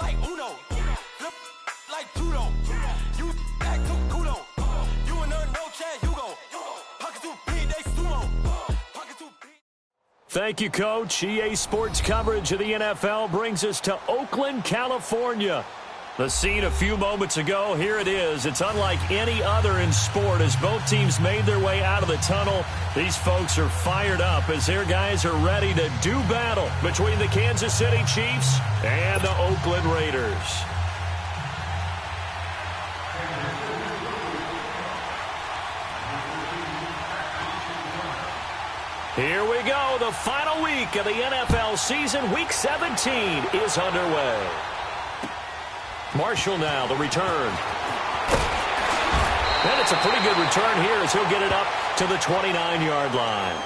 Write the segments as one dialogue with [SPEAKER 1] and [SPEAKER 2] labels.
[SPEAKER 1] like Uno. Flip like judo. You act too kudo. You and her no chance, you go. Pocket too big, they sumo. Pocket too big.
[SPEAKER 2] Thank you, Coach. EA Sports coverage of the NFL brings us to Oakland, California. The scene a few moments ago, here it is. It's unlike any other in sport as both teams made their way out of the tunnel. These folks are fired up as their guys are ready to do battle between the Kansas City Chiefs and the Oakland Raiders. Here we go. The final week of the NFL season. Week 17 is underway. Marshall now, the return. And it's a pretty good return here as he'll get it up to the 29-yard line.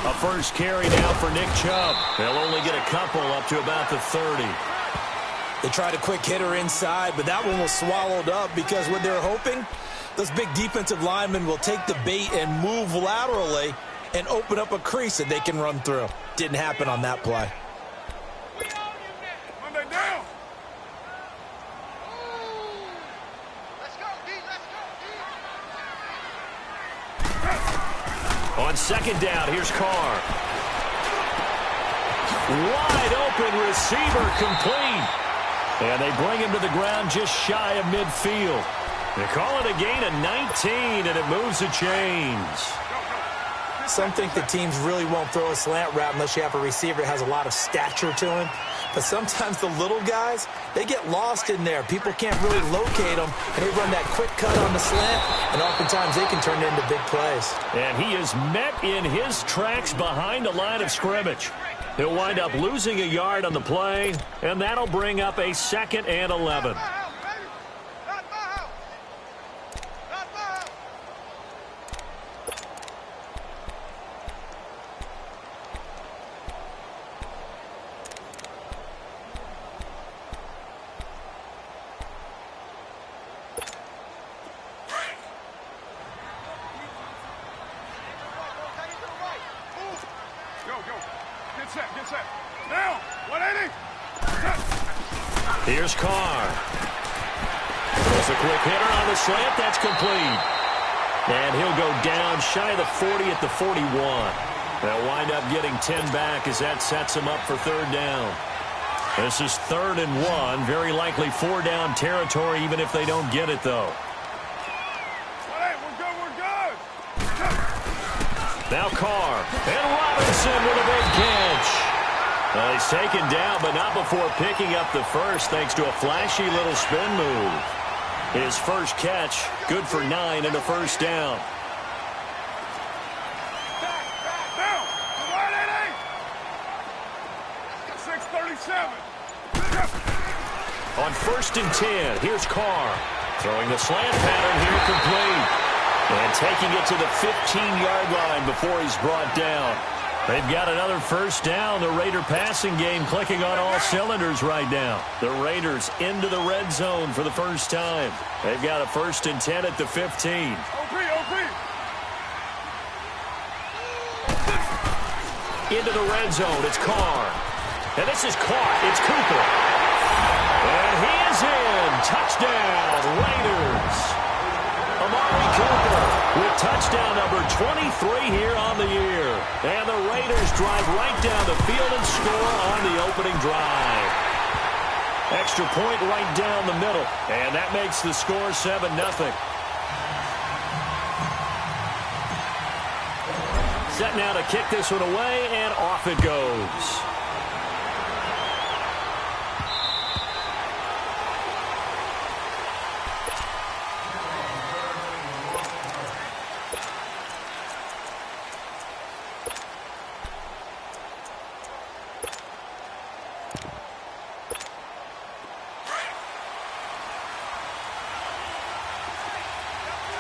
[SPEAKER 2] A first carry now for Nick Chubb. They'll only get a couple up to about the 30.
[SPEAKER 3] They tried a quick hitter inside, but that one was swallowed up because what they're hoping, those big defensive linemen will take the bait and move laterally and open up a crease that they can run through. Didn't happen on that play.
[SPEAKER 2] On second down, here's Carr. Wide open receiver complete. And they bring him to the ground just shy of midfield. They call it a gain of 19, and it moves the chains.
[SPEAKER 3] Some think the teams really won't throw a slant route unless you have a receiver that has a lot of stature to him. But sometimes the little guys, they get lost in there. People can't really locate them, and they run that quick cut on the slant, and oftentimes they can turn it into big plays.
[SPEAKER 2] And he is met in his tracks behind the line of scrimmage. He'll wind up losing a yard on the play, and that'll bring up a 2nd and 11. Here's Carr. Throws a quick hitter on the slant. That's complete. And he'll go down shy of the 40 at the 41. They'll wind up getting 10 back as that sets them up for 3rd down. This is 3rd and 1. Very likely 4-down territory even if they don't get it, though.
[SPEAKER 4] Hey, we're good.
[SPEAKER 2] Now Carr. And Robinson with a big catch. He's taken down, but not before picking up the first thanks to a flashy little spin move. His first catch, good for 9 and a 1st down.
[SPEAKER 4] Down. 6:37.
[SPEAKER 2] On 1st and 10, here's Carr. Throwing the slant pattern here complete. And taking it to the 15-yard line before he's brought down. They've got another 1st down. The Raider passing game clicking on all cylinders right now. The Raiders into the red zone for the first time. They've got a 1st and 10 at the 15. Into the red zone. It's Carr. And this is caught. It's Cooper. And he is in. Touchdown, Raiders. Amari Cooper with touchdown number 23 here on the year. And the Raiders drive right down the field and score on the opening drive. Extra point right down the middle. And that makes the score 7-0. Set now to kick this one away, and off it goes.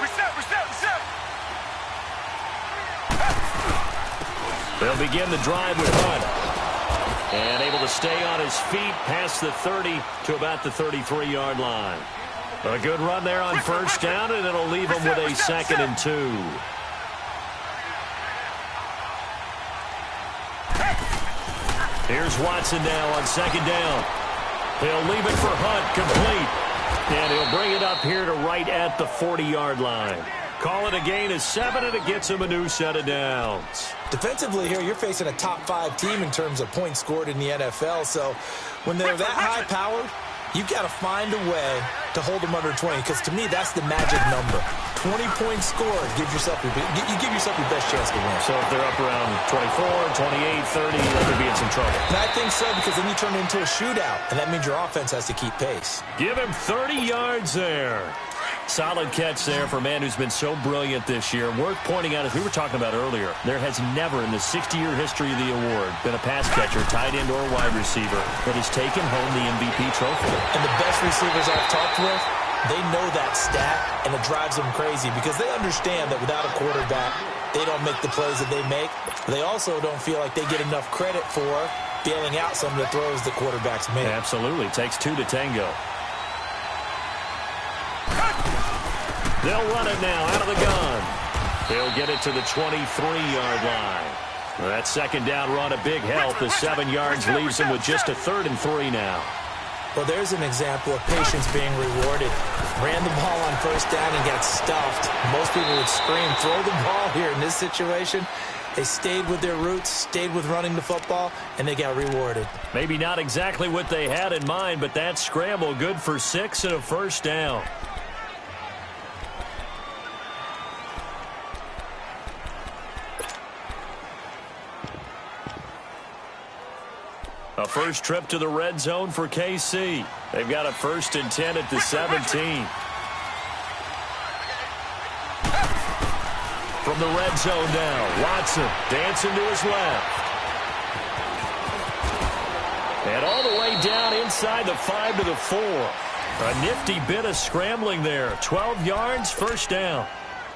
[SPEAKER 4] Reset.
[SPEAKER 2] They'll begin the drive with Hunt. And able to stay on his feet past the 30 to about the 33-yard line. A good run there on first down, and it'll leave him with a 2nd and 2. Here's Watson now on 2nd down. He'll leave it for Hunt, complete. And he'll bring it up here to right at the 40-yard line. Call it a gain of 7, and it gets him a new set of downs.
[SPEAKER 3] Defensively here, you're facing a top-5 team in terms of points scored in the NFL. So when they're that high-powered, you've got to find a way to hold them under 20, because to me, that's the magic number. 20 points scored, you give yourself your best chance to win.
[SPEAKER 2] So if they're up around 24, 28, 30, they could be in some trouble.
[SPEAKER 3] And I think so, because then you turn it into a shootout, and that means your offense has to keep pace.
[SPEAKER 2] Give him 30 yards there. Solid catch there for a man who's been so brilliant this year. Worth pointing out, as we were talking about earlier, there has never in the 60-year history of the award been a pass catcher, tight end, or wide receiver that has taken home the MVP trophy.
[SPEAKER 3] And the best receivers I've talked with, they know that stat, and it drives them crazy because they understand that without a quarterback, they don't make the plays that they make. They also don't feel like they get enough credit for bailing out some of the throws the quarterbacks make.
[SPEAKER 2] Absolutely. Takes 2 to tango. They'll run it now out of the gun. They'll get it to the 23-yard line. That 2nd down run, a big help. The 7 yards leaves them with just a 3rd and 3 now.
[SPEAKER 3] Well, there's an example of patience being rewarded. Ran the ball on first down and got stuffed. Most people would scream, throw the ball here. In this situation, they stayed with their roots, stayed with running the football, and they got rewarded.
[SPEAKER 2] Maybe not exactly what they had in mind, but that scramble good for 6 and a first down. A first trip to the red zone for KC. They've got a 1st and 10 at the 17. From the red zone now, Watson dancing to his left. And all the way down inside the 5 to the 4. A nifty bit of scrambling there. 12 yards, first down.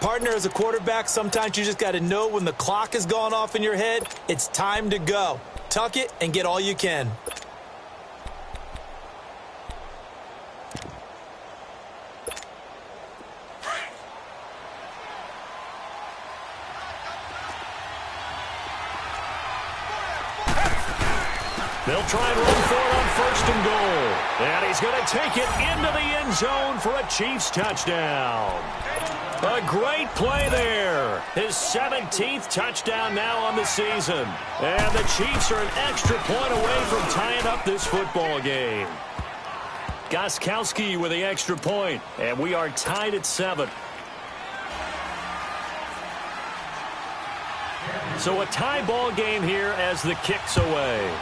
[SPEAKER 3] Partner, as a quarterback, sometimes you just got to know when the clock has gone off in your head, it's time to go. Tuck it and get all you can.
[SPEAKER 2] They'll try and run for it on 1st and goal. And he's going to take it into the end zone for a Chiefs touchdown. A great play there. His 17th touchdown now on the season. And the Chiefs are an extra point away from tying up this football game. Gostkowski with the extra point. And we are tied at 7. So a tie ball game here as the kick's away.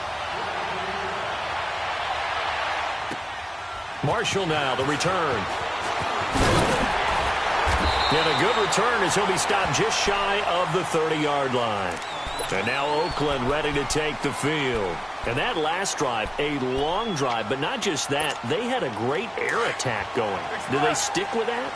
[SPEAKER 2] Marshall now, the return. And a good return as he'll be stopped just shy of the 30-yard line. And now Oakland ready to take the field. And that last drive, a long drive, but not just that. They had a great air attack going. Do they stick with that?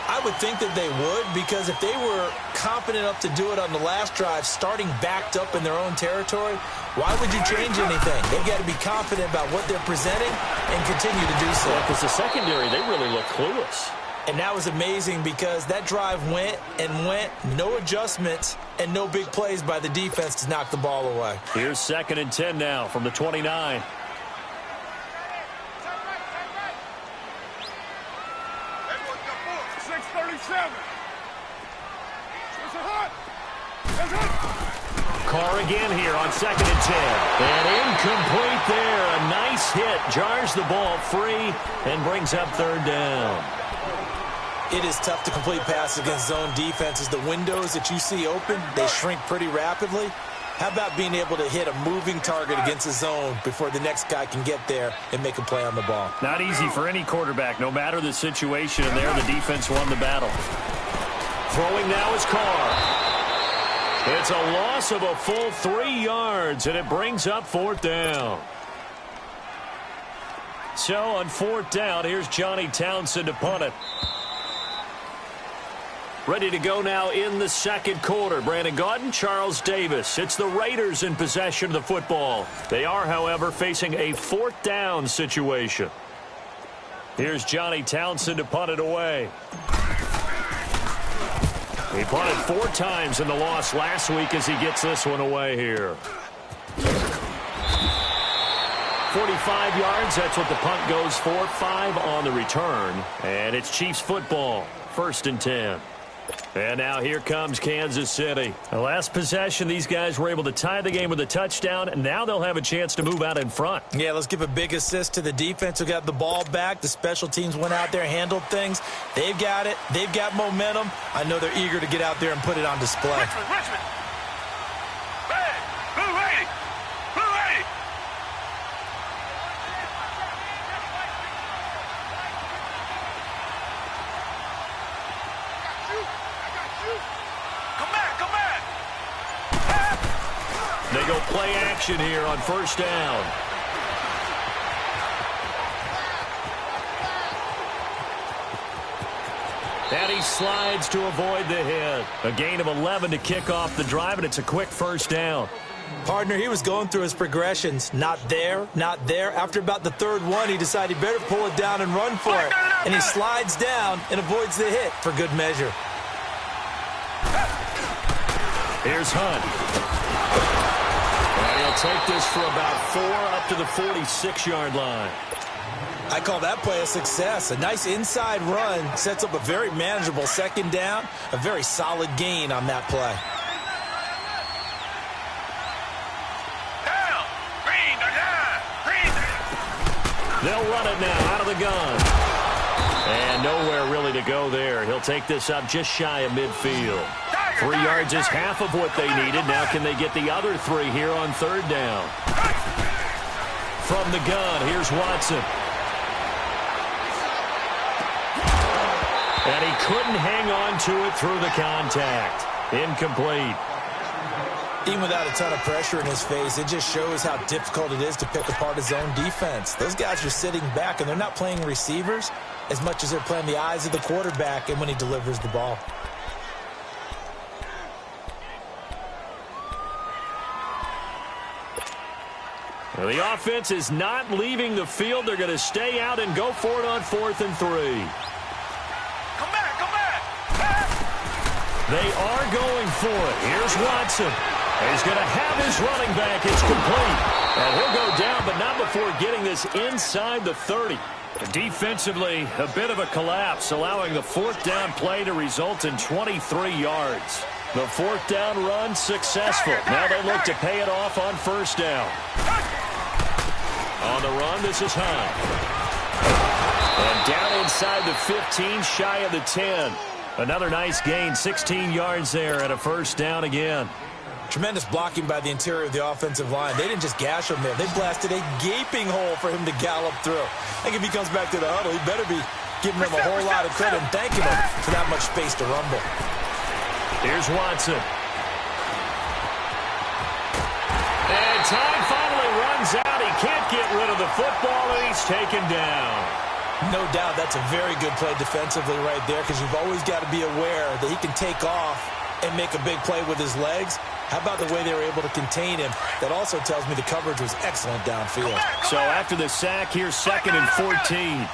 [SPEAKER 3] I would think that they would, because if they were confident enough to do it on the last drive, starting backed up in their own territory, why would you change anything? They've got to be confident about what they're presenting and continue to do so.
[SPEAKER 2] Because the secondary, they really look clueless.
[SPEAKER 3] And that was amazing because that drive went and went, no adjustments, and no big plays by the defense to knock the ball away.
[SPEAKER 2] Here's 2nd and 10 now from the 29.
[SPEAKER 4] 6:37.
[SPEAKER 2] Carr again here on 2nd and 10. And incomplete there. A nice hit. Jars the ball free and brings up 3rd down.
[SPEAKER 3] It is tough to complete passes against zone defenses. The windows that you see open, they shrink pretty rapidly. How about being able to hit a moving target against a zone before the next guy can get there and make a play on the ball?
[SPEAKER 2] Not easy for any quarterback, no matter the situation. And there, the defense won the battle. Throwing now is Carr. It's a loss of a full 3 yards, and it brings up 4th down. So on 4th down, here's Johnny Townsend to punt it. Ready to go now in the second quarter. Brandon Gaudin, Charles Davis. It's the Raiders in possession of the football. They are, however, facing a fourth down situation. Here's Johnny Townsend to punt it away. He punted 4 times in the loss last week as he gets this one away here. 45 yards, that's what the punt goes for. 5 on the return. And it's Chiefs football, 1st and 10. And now here comes Kansas City. The last possession, these guys were able to tie the game with a touchdown, and now they'll have a chance to move out in front.
[SPEAKER 3] Yeah, let's give a big assist to the defense who got the ball back. The special teams went out there, handled things. They've got it. They've got momentum. I know they're eager to get out there and put it on display.
[SPEAKER 4] Richmond. Red. Blue lady. Blue lady. Come back, come back.
[SPEAKER 2] They go play action here on 1st down. And he slides to avoid the hit. A gain of 11 to kick off the drive, and it's a quick 1st down.
[SPEAKER 3] Partner, he was going through his progressions. Not there, not there. After about the 3rd one, he decided he better pull it down and run for it. And he slides down and avoids the hit for good measure.
[SPEAKER 2] Here's Hunt. And he'll take this for about 4 up to the 46-yard line.
[SPEAKER 3] I call that play a success. A nice inside run sets up a very manageable 2nd down. A very solid gain on that play.
[SPEAKER 4] Down. Green, down. Green.
[SPEAKER 2] They'll run it now out of the gun. And nowhere really to go there. He'll take this up just shy of midfield. 3 yards is half of what they needed. Now can they get the other 3 here on 3rd down? From the gun, here's Watson. And he couldn't hang on to it through the contact. Incomplete.
[SPEAKER 3] Even without a ton of pressure in his face, it just shows how difficult it is to pick apart his own defense. Those guys are sitting back, and they're not playing receivers as much as they're playing the eyes of the quarterback and when he delivers the ball.
[SPEAKER 2] Well, the offense is not leaving the field. They're going to stay out and go for it on 4th and 3.
[SPEAKER 4] Come back, come back.
[SPEAKER 2] They are going for it. Here's Watson. He's going to have his running back. It's complete. And he'll go down, but not before getting this inside the 30. Defensively, a bit of a collapse, allowing the 4th down play to result in 23 yards. The 4th down run successful. Now they look to pay it off on 1st down. On the run, this is Hunt. And down inside the 15, shy of the 10. Another nice gain, 16 yards there, and a 1st down again.
[SPEAKER 3] Tremendous blocking by the interior of the offensive line. They didn't just gash him there. They blasted a gaping hole for him to gallop through. I think if he comes back to the huddle, he better be giving them a whole lot of credit and thanking him for that much space to rumble.
[SPEAKER 2] Here's Watson. And time finally runs out. He can't get rid of the football, and he's taken down.
[SPEAKER 3] No doubt that's a very good play defensively right there, because you've always got to be aware that he can take off and make a big play with his legs. How about the way they were able to contain him? That also tells me the coverage was excellent downfield.
[SPEAKER 2] So after the sack, here's 2nd and 14.